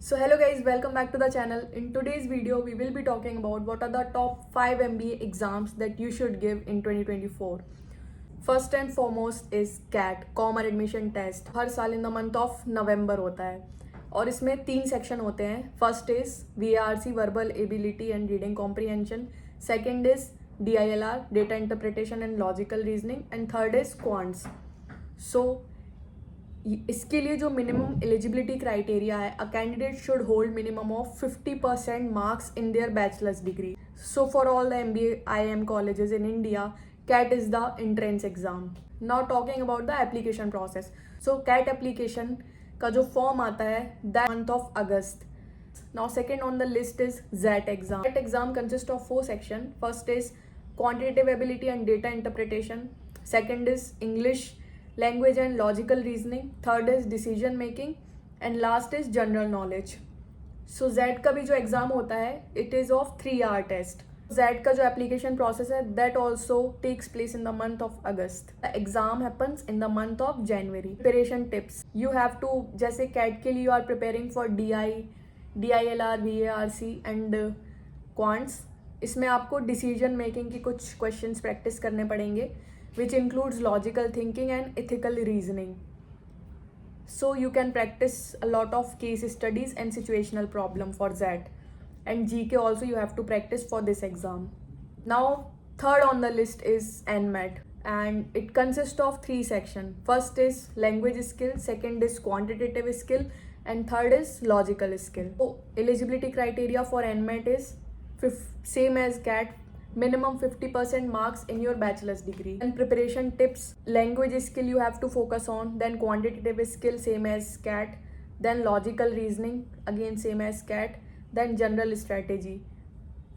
So hello guys, welcome back to the channel. In today's video, we will be talking about what are the top 5 MBA exams that you should give in 2024. First and foremost is CAT, Common Admission Test. हर साल in the month of November होता है और इसमें 3 section होते हैं. First is VARC, Verbal Ability and Reading Comprehension. Second is DILR, Data Interpretation and Logical Reasoning. And third is Quants. So इसके लिए जो मिनिमम एलिजिबिलिटी क्राइटेरिया है, a candidate should hold minimum of 50% marks in their bachelors degree. So for all the MBA IIM colleges in India, CAT is the entrance exam. Now talking about the application process. So CAT application का जो form आता है that month of August. Now second on the list is ZAT exam. ZAT exam consists of 4 sections. First is quantitative ability and data interpretation. Second is English language and logical reasoning. Third is decision making and last is general knowledge. So ZAT का भी जो exam होता है it is of 3-hour test. ZAT का जो application process है that also takes place in the month of August. The exam happens in the month of January. Preparation tips. You have to, जैसे CAT के लिए you are preparing for DILR, VARC and Quants. इसमें आपको decision making की कुछ questions practice करने पड़ेंगे which includes logical thinking and ethical reasoning. So you can practice a lot of case studies and situational problem for that. And GK also you have to practice for this exam. Now third on the list is NMAT and it consists of 3 sections. First is language skill, second is quantitative skill and third is logical skill. So eligibility criteria for NMAT is same as CAT, minimum 50% marks in your bachelor's degree. And preparation tips, language skill you have to focus on, then quantitative skill same as CAT, then logical reasoning again same as CAT, then general strategy.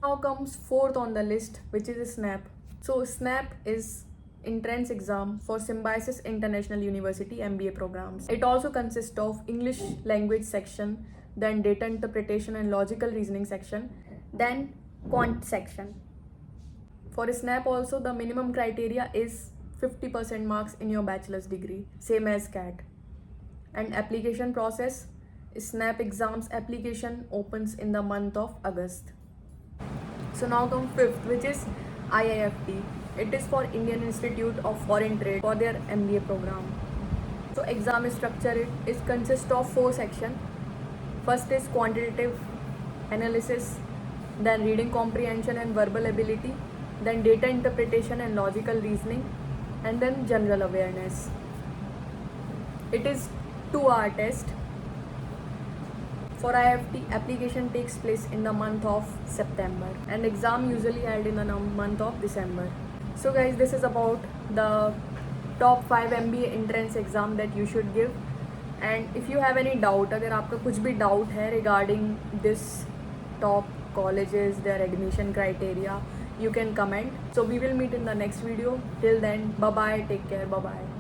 Now comes fourth on the list, which is SNAP. So SNAP is entrance exam for Symbiosis International University MBA programs. It also consists of English language section, then data interpretation and logical reasoning section, then quant section. For SNAP also the minimum criteria is 50% marks in your bachelor's degree, same as CAT. And application process, SNAP exams application opens in the month of August. So now come fifth, which is IIFT. It is for Indian Institute of Foreign Trade for their MBA program. So exam structure it consists of 4 sections. First is quantitative analysis, then reading comprehension and verbal ability, then data interpretation and logical reasoning, and then general awareness. It is 2-hour test. For IIFT, application takes place in the month of September and exam usually held in the month of December. So guys, this is about the top 5 MBA entrance exam that you should give. And if you have any doubt, अगर आपका कुछ भी doubt है regarding this top colleges, their admission criteria, you can comment. So we will meet in the next video. Till then, bye bye, take care, bye bye.